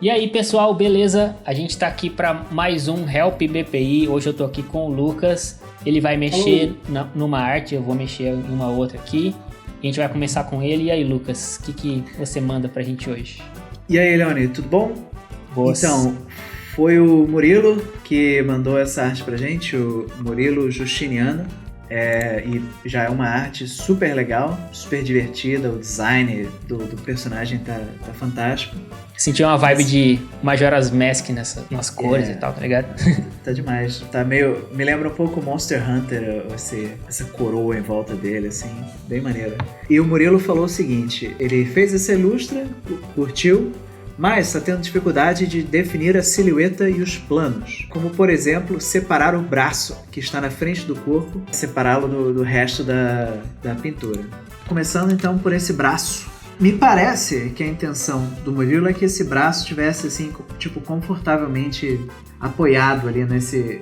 E aí, pessoal, beleza? A gente tá aqui para mais um Help BPI. Hoje eu tô aqui com o Lucas. Ele vai mexer numa arte, eu vou mexer em uma outra aqui. A gente vai começar com ele. E aí, Lucas, o que você manda pra gente hoje? E aí, Leone, tudo bom? Boas. Então, foi o Murilo que mandou essa arte pra gente, o Murilo Justiniano. E já é uma arte super legal, super divertida. O design do personagem tá fantástico. Senti uma vibe de Majora's Mask nas cores e tal, tá ligado? Tá demais. Tá meio... Me lembra um pouco Monster Hunter, essa coroa em volta dele, assim, bem maneira. E o Murilo falou o seguinte, ele fez essa ilustra, curtiu, mas está tendo dificuldade de definir a silhueta e os planos. Como, por exemplo, separar o braço que está na frente do corpo, separá-lo do resto da pintura. Começando então por esse braço. Me parece que a intenção do Murilo é que esse braço estivesse assim, tipo, confortavelmente apoiado ali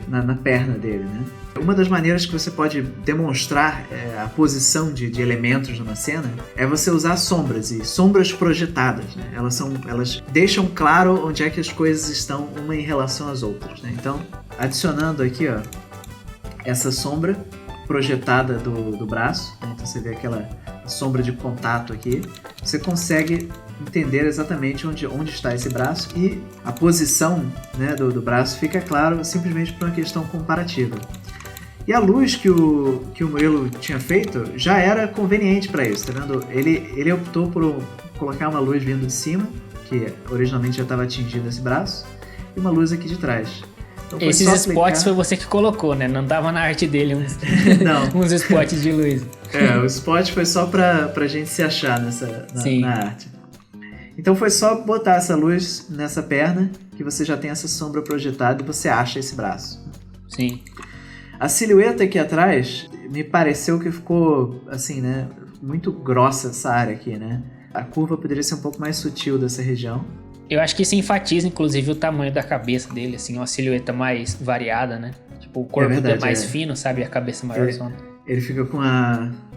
na perna dele, né? Uma das maneiras que você pode demonstrar a posição de elementos numa cena é você usar sombras, e sombras projetadas, né? Elas deixam claro onde é que as coisas estão uma em relação às outras, né? Então, adicionando aqui, ó, essa sombra projetada do braço, né? Então você vê aquela sombra de contato aqui, você consegue entender exatamente onde está esse braço, e a posição, né, do braço fica claro simplesmente por uma questão comparativa. E a luz que o Murilo tinha feito já era conveniente para isso, tá vendo? Ele optou por colocar uma luz vindo de cima, que originalmente já estava atingindo esse braço, e uma luz aqui de trás. Então, esses spots foi você que colocou, né? Não tava na arte dele uns spots de luz. O spot foi só pra gente se achar na arte. Então foi só botar essa luz nessa perna que você já tem essa sombra projetada e você acha esse braço. Sim. A silhueta aqui atrás me pareceu que ficou assim, né? Muito grossa essa área aqui, né? A curva poderia ser um pouco mais sutil dessa região. Eu acho que isso enfatiza, inclusive, o tamanho da cabeça dele, assim, uma silhueta mais variada, né? Tipo, o corpo é mais fino, sabe? E a cabeça maior zona. Ele fica com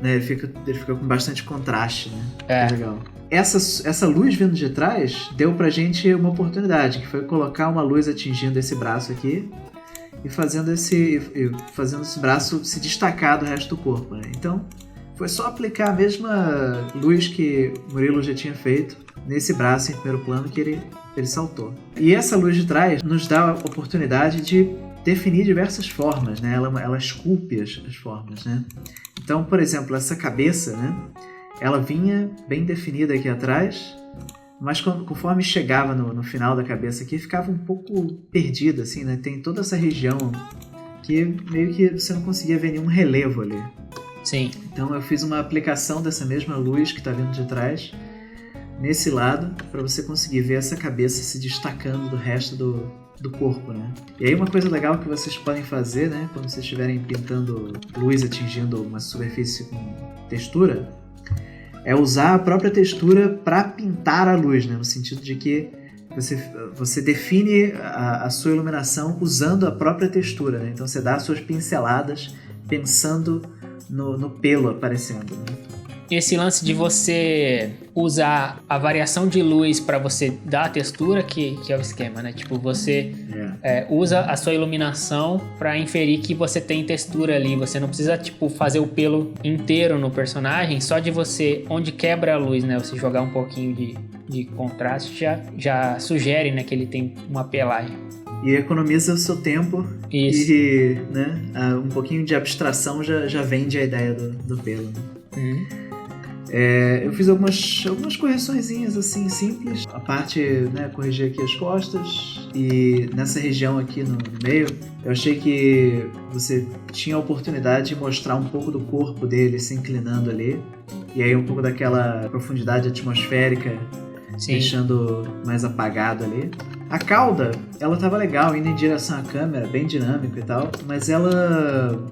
ele fica com bastante contraste, né? É. Legal. Essa luz vindo de trás deu pra gente uma oportunidade, que foi colocar uma luz atingindo esse braço aqui e fazendo esse braço se destacar do resto do corpo, né? Então, foi só aplicar a mesma luz que o Murilo já tinha feito nesse braço em primeiro plano que ele saltou. E essa luz de trás nos dá a oportunidade de definir diversas formas, né? Ela esculpe as formas, né? Então, por exemplo, essa cabeça, né? Ela vinha bem definida aqui atrás, mas conforme chegava no final da cabeça aqui, ficava um pouco perdida, assim, né? Tem toda essa região que meio que você não conseguia ver nenhum relevo ali. Sim. Então eu fiz uma aplicação dessa mesma luz que está vindo de trás nesse lado, para você conseguir ver essa cabeça se destacando do resto do corpo, né? E aí uma coisa legal que vocês podem fazer, né, quando vocês estiverem pintando luz atingindo uma superfície com textura, é usar a própria textura para pintar a luz, né? No sentido de que você define a sua iluminação usando a própria textura, né? Então você dá as suas pinceladas pensando no pelo aparecendo, né? Esse lance de você usar a variação de luz para você dar a textura, que é o esquema, né? Tipo, você usa a sua iluminação para inferir que você tem textura ali. Você não precisa, tipo, fazer o pelo inteiro no personagem. Só de você, onde quebra a luz, né? Você jogar um pouquinho de contraste já sugere, né, que ele tem uma pelagem. E economiza o seu tempo. Isso. E, né, um pouquinho de abstração já vende a ideia do pelo, né? Uhum. Eu fiz algumas correçõezinhas assim simples. A parte, né, corrigir aqui as costas, e nessa região aqui no meio eu achei que você tinha a oportunidade de mostrar um pouco do corpo dele se inclinando ali, e aí um pouco daquela profundidade atmosférica. Sim. Deixando mais apagado ali. A cauda, ela tava legal, indo em direção à câmera, bem dinâmico e tal, mas ela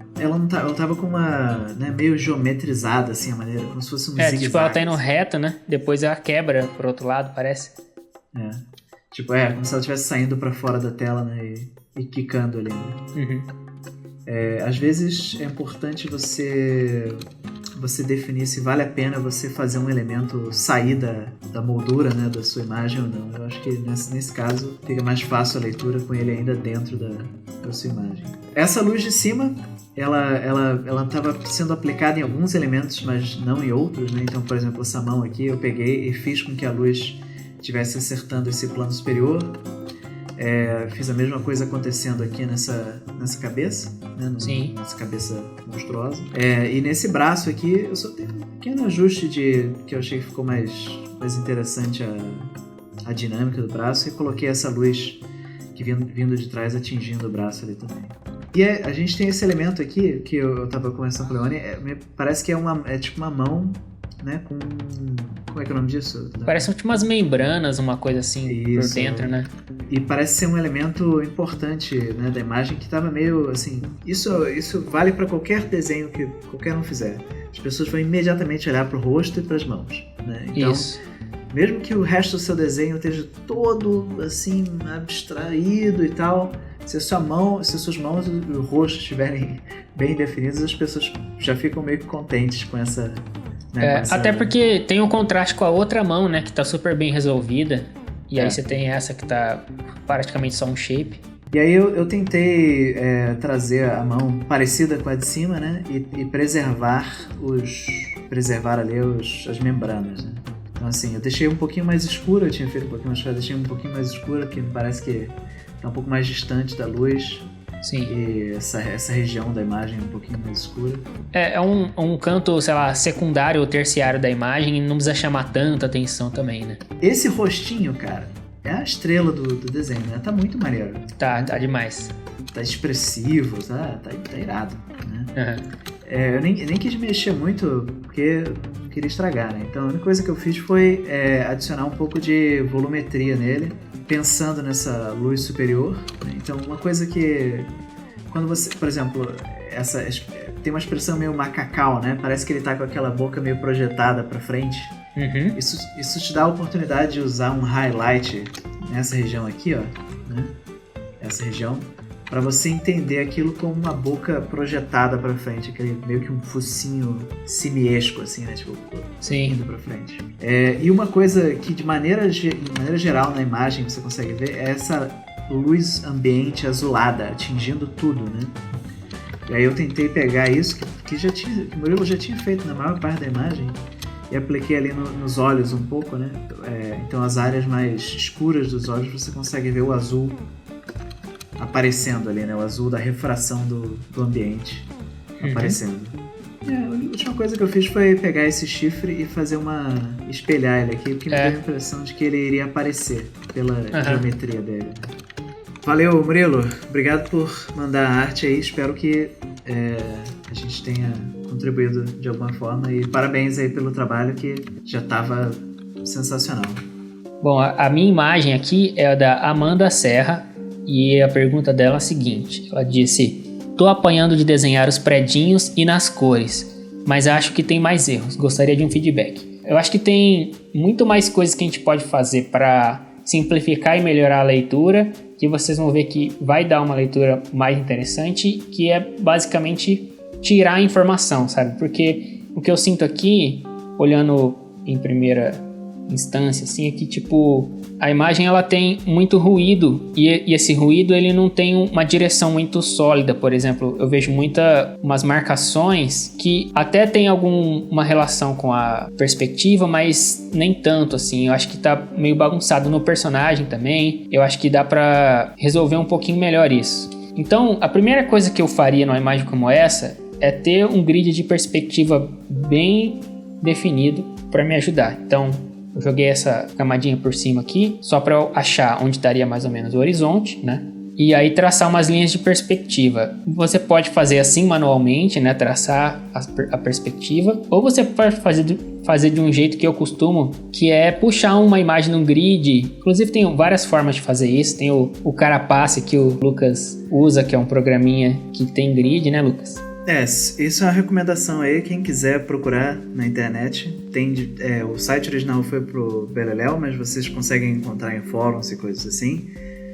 tava com uma, né, meio geometrizada, assim, a maneira, como se fosse um zigue-zague. Tipo, ela tá indo reta, né? Depois ela quebra pro outro lado, parece. Tipo, como se ela estivesse saindo pra fora da tela, né, e quicando ali, né? Uhum. Às vezes é importante você você definir se vale a pena você fazer um elemento sair da moldura, né, da sua imagem ou não. Eu acho que nesse caso fica mais fácil a leitura com ele ainda dentro da sua imagem. Essa luz de cima, ela estava sendo aplicada em alguns elementos, mas não em outros, né? Então, por exemplo, essa mão aqui eu peguei e fiz com que a luz estivesse acertando esse plano superior. Fiz a mesma coisa acontecendo aqui nessa cabeça, né? Sim. Nessa cabeça monstruosa. E nesse braço aqui, eu só tenho um pequeno ajuste que eu achei que ficou mais interessante a dinâmica do braço, e coloquei essa luz que vindo de trás atingindo o braço ali também. E a gente tem esse elemento aqui, que eu tava conversando com o Leone, parece que é tipo uma mão, né, com... Como é que é o nome disso? Parece tipo umas membranas, uma coisa assim. Isso, por dentro, né? E parece ser um elemento importante, né, da imagem, que tava meio assim... Isso vale para qualquer desenho que qualquer um fizer. As pessoas vão imediatamente olhar pro rosto e pras mãos, né? Então, isso. Mesmo que o resto do seu desenho esteja todo assim, abstraído e tal, se suas mãos e o rosto estiverem bem definidos, as pessoas já ficam meio que contentes com essa... até porque tem um contraste com a outra mão, né, que tá super bem resolvida. E aí você tem essa que tá praticamente só um shape. E aí eu tentei trazer a mão parecida com a de cima, né, e preservar ali as membranas, né. Então assim, eu deixei um pouquinho mais escuro, eu tinha feito um pouquinho mais escuro, deixei um pouquinho mais escuro, que parece que tá um pouco mais distante da luz. Sim. E essa região da imagem um pouquinho mais escura. É um canto, sei lá, secundário ou terciário da imagem, e não precisa chamar tanta atenção também, né? Esse rostinho, cara, é a estrela do desenho, né? Tá muito maneiro. Tá demais. Tá expressivo, tá irado, né? Uhum. Eu nem quis mexer muito, porque não queria estragar, né? Então a única coisa que eu fiz foi adicionar um pouco de volumetria nele, pensando nessa luz superior, né? Então uma coisa que... Quando você, por exemplo, tem uma expressão meio macacal, né? Parece que ele tá com aquela boca meio projetada pra frente. Uhum. Isso te dá a oportunidade de usar um highlight nessa região aqui, ó, né? Essa região, para você entender aquilo como uma boca projetada para frente, aquele meio que um focinho simiesco, assim, né? Tipo, sim, indo para frente. E uma coisa que de maneira geral na imagem você consegue ver é essa luz ambiente azulada atingindo tudo, né? E aí eu tentei pegar isso que o Murilo já tinha feito na maior parte da imagem e apliquei ali nos olhos um pouco, né? Então as áreas mais escuras dos olhos você consegue ver o azul aparecendo ali, né? O azul da refração do ambiente aparecendo. A última coisa que eu fiz foi pegar esse chifre e fazer espelhar ele aqui, porque me deu a impressão de que ele iria aparecer pela geometria dele. Valeu, Murilo. Obrigado por mandar a arte aí. Espero que a gente tenha contribuído de alguma forma, e parabéns aí pelo trabalho, que já estava sensacional. Bom, a minha imagem aqui é a da Amanda Serra, e a pergunta dela é a seguinte. Ela disse: tô apanhando de desenhar os predinhos e nas cores, mas acho que tem mais erros, gostaria de um feedback. Eu acho que tem muito mais coisas que a gente pode fazer para simplificar e melhorar a leitura, que vocês vão ver que vai dar uma leitura mais interessante, que é basicamente tirar a informação, sabe? Porque o que eu sinto aqui, olhando em primeira instância, assim, é que tipo, a imagem ela tem muito ruído, e esse ruído ele não tem uma direção muito sólida. Por exemplo, eu vejo umas marcações que até tem uma relação com a perspectiva, mas nem tanto assim. Eu acho que tá meio bagunçado no personagem também. Eu acho que dá pra resolver um pouquinho melhor isso. Então, a primeira coisa que eu faria numa imagem como essa é ter um grid de perspectiva bem definido para me ajudar. Então, eu joguei essa camadinha por cima aqui, só para eu achar onde estaria mais ou menos o horizonte, né? E aí traçar umas linhas de perspectiva. Você pode fazer assim manualmente, né? Traçar a perspectiva. Ou você pode fazer de um jeito que eu costumo, que é puxar uma imagem num grid. Inclusive tem várias formas de fazer isso. Tem o Carapace que o Lucas usa, que é um programinha que tem grid, né, Lucas? Isso é uma recomendação aí, quem quiser procurar na internet. O site original foi pro Beleléu, mas vocês conseguem encontrar em fóruns e coisas assim.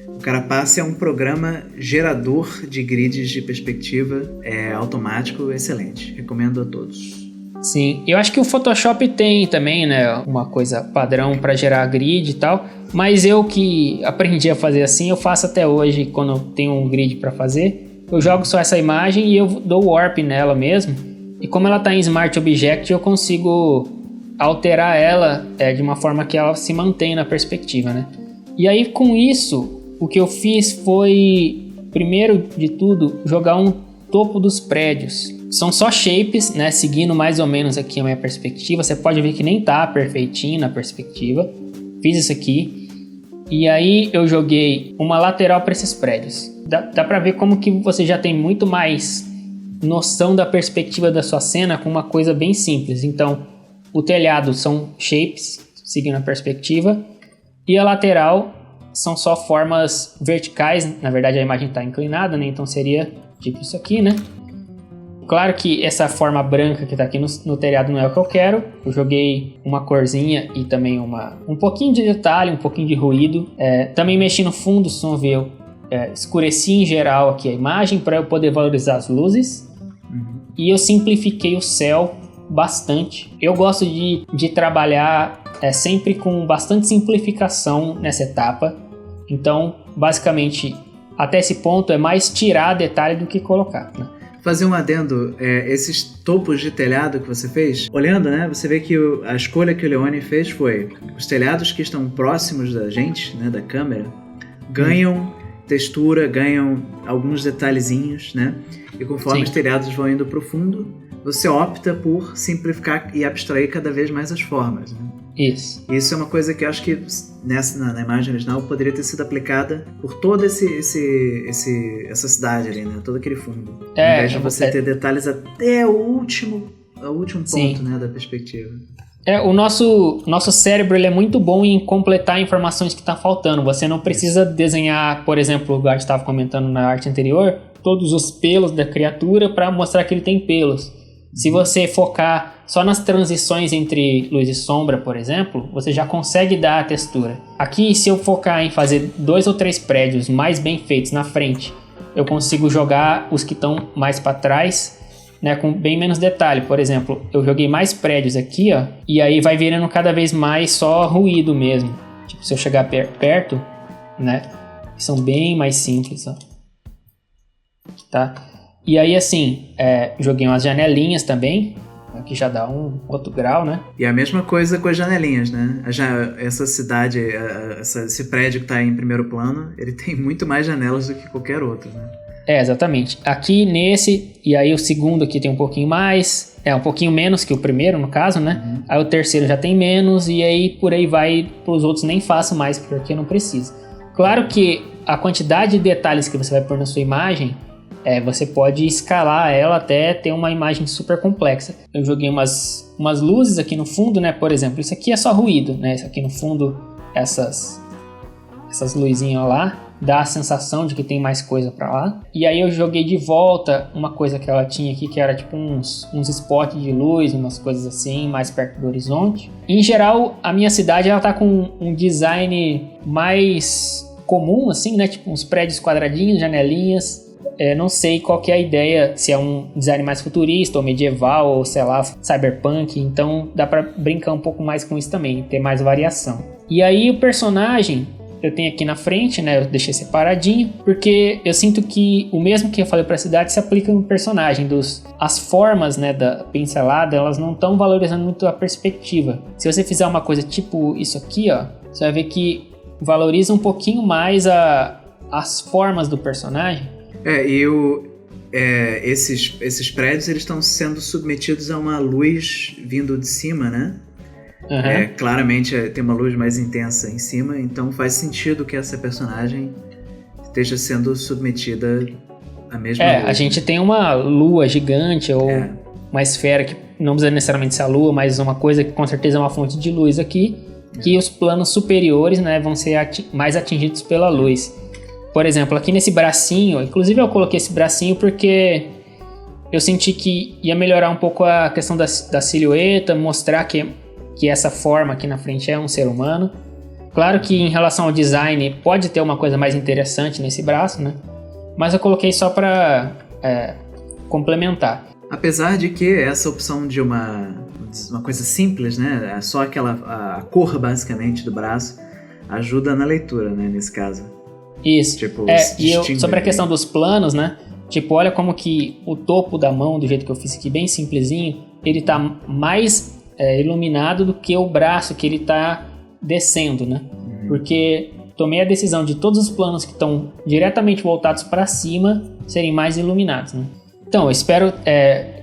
O Carapace é um programa gerador de grids de perspectiva automático excelente. Recomendo a todos. Sim, eu acho que o Photoshop tem também, né, uma coisa padrão para gerar grid e tal, mas eu que aprendi a fazer assim, eu faço até hoje quando eu tenho um grid para fazer, eu jogo só essa imagem e eu dou warp nela mesmo, e como ela está em Smart Object, eu consigo alterar ela de uma forma que ela se mantém na perspectiva, né? E aí com isso, o que eu fiz foi, primeiro de tudo, jogar um topo dos prédios. São só shapes, né, seguindo mais ou menos aqui a minha perspectiva. Você pode ver que nem tá perfeitinho na perspectiva. Fiz isso aqui. E aí eu joguei uma lateral para esses prédios. Dá para ver como que você já tem muito mais noção da perspectiva da sua cena com uma coisa bem simples. Então, o telhado são shapes, seguindo a perspectiva. E a lateral são só formas verticais. Na verdade, a imagem está inclinada, né? Então seria tipo isso aqui, né? Claro que essa forma branca que tá aqui no telhado não é o que eu quero. Eu joguei uma corzinha e também um pouquinho de detalhe, um pouquinho de ruído. Também mexi no fundo, se não ver, escureci em geral aqui a imagem para eu poder valorizar as luzes. E eu simplifiquei o céu bastante. Eu gosto de trabalhar sempre com bastante simplificação nessa etapa. Então, basicamente, até esse ponto é mais tirar detalhe do que colocar, né? Fazer um adendo, esses topos de telhado que você fez, olhando, né, você vê que a escolha que o Leone fez foi os telhados que estão próximos da gente, né, da câmera, ganham textura, ganham alguns detalhezinhos, né, e conforme os telhados vão indo para o fundo, você opta por simplificar e abstrair cada vez mais as formas, né? Isso é uma coisa que eu acho que na imagem original poderia ter sido aplicada por toda essa cidade ali, né? Todo aquele fundo. Ao invés de você ter detalhes até o último ponto, né, da perspectiva. O nosso cérebro ele é muito bom em completar informações que estão faltando. Você não precisa desenhar, por exemplo, o Gart estava comentando na arte anterior, todos os pelos da criatura para mostrar que ele tem pelos. Se você focar só nas transições entre luz e sombra, por exemplo, você já consegue dar a textura. Aqui, se eu focar em fazer 2 ou 3 prédios mais bem feitos na frente, eu consigo jogar os que estão mais para trás, né, com bem menos detalhe. Por exemplo, eu joguei mais prédios aqui, ó, e aí vai virando cada vez mais só ruído mesmo. Tipo, se eu chegar perto, né, são bem mais simples, ó. Tá? E aí, assim, joguei umas janelinhas também, que já dá um outro grau, né? E a mesma coisa com as janelinhas, né? Essa cidade, esse prédio que tá em primeiro plano, ele tem muito mais janelas do que qualquer outro, né? Exatamente. Aqui nesse, e aí o segundo aqui tem um pouquinho mais, um pouquinho menos que o primeiro, no caso, né? Aí o terceiro já tem menos, e aí por aí vai, pros outros nem faço mais, porque não precisa. Claro que a quantidade de detalhes que você vai pôr na sua imagem, você pode escalar ela até ter uma imagem super complexa. Eu joguei umas luzes aqui no fundo, né? Por exemplo, isso aqui é só ruído, né? Isso aqui no fundo, essas luzinhas lá, dá a sensação de que tem mais coisa pra lá. E aí eu joguei de volta uma coisa que ela tinha aqui, que era tipo uns spots de luz, umas coisas assim, mais perto do horizonte. Em geral, a minha cidade, ela tá com um design mais comum, assim, né? Tipo uns prédios quadradinhos, janelinhas. Não sei qual que é a ideia, se é um design mais futurista ou medieval ou, sei lá, cyberpunk. Então dá pra brincar um pouco mais com isso também, ter mais variação. E aí o personagem, eu tenho aqui na frente, né? Eu deixei separadinho, porque eu sinto que o mesmo que eu falei pra cidade se aplica no personagem. As formas, né, da pincelada, elas não estão valorizando muito a perspectiva. Se você fizer uma coisa tipo isso aqui, ó, você vai ver que valoriza um pouquinho mais as formas do personagem. Esses prédios, eles estão sendo submetidos a uma luz vindo de cima, né? Claramente tem uma luz mais intensa em cima, então faz sentido que essa personagem esteja sendo submetida à mesma luz. A gente tem uma lua gigante ou uma esfera que não precisa necessariamente ser a lua, mas uma coisa que com certeza é uma fonte de luz aqui, que os planos superiores, né, vão ser mais atingidos pela luz. Por exemplo, aqui nesse bracinho, inclusive eu coloquei esse bracinho porque eu senti que ia melhorar um pouco a questão da silhueta, mostrar que essa forma aqui na frente é um ser humano. Claro que em relação ao design pode ter uma coisa mais interessante nesse braço, né? Mas eu coloquei só para complementar. Apesar de que essa opção de uma coisa simples, né? Só a cor, basicamente, do braço, ajuda na leitura, né? Nesse caso. Isso. Tipo, sobre a questão dos planos, né? Tipo, olha como que o topo da mão, do jeito que eu fiz aqui, bem simplesinho, ele tá mais iluminado do que o braço que ele tá descendo, né? Porque tomei a decisão de todos os planos que estão diretamente voltados para cima serem mais iluminados, né? Então, eu espero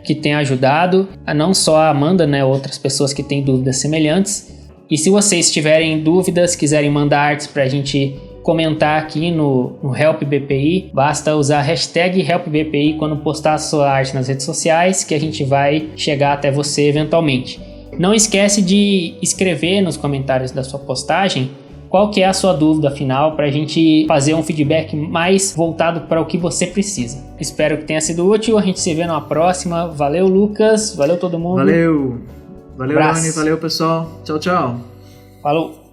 que tenha ajudado a não só a Amanda, né? Outras pessoas que têm dúvidas semelhantes. E se vocês tiverem dúvidas, quiserem mandar artes pra gente comentar aqui no Help BPI, basta usar a hashtag HelpBPI quando postar a sua arte nas redes sociais, que a gente vai chegar até você eventualmente. Não esquece de escrever nos comentários da sua postagem qual que é a sua dúvida final, para a gente fazer um feedback mais voltado para o que você precisa. Espero que tenha sido útil, a gente se vê numa próxima. Valeu, Lucas, valeu todo mundo. Valeu, Rony, valeu pessoal, tchau, tchau. Falou.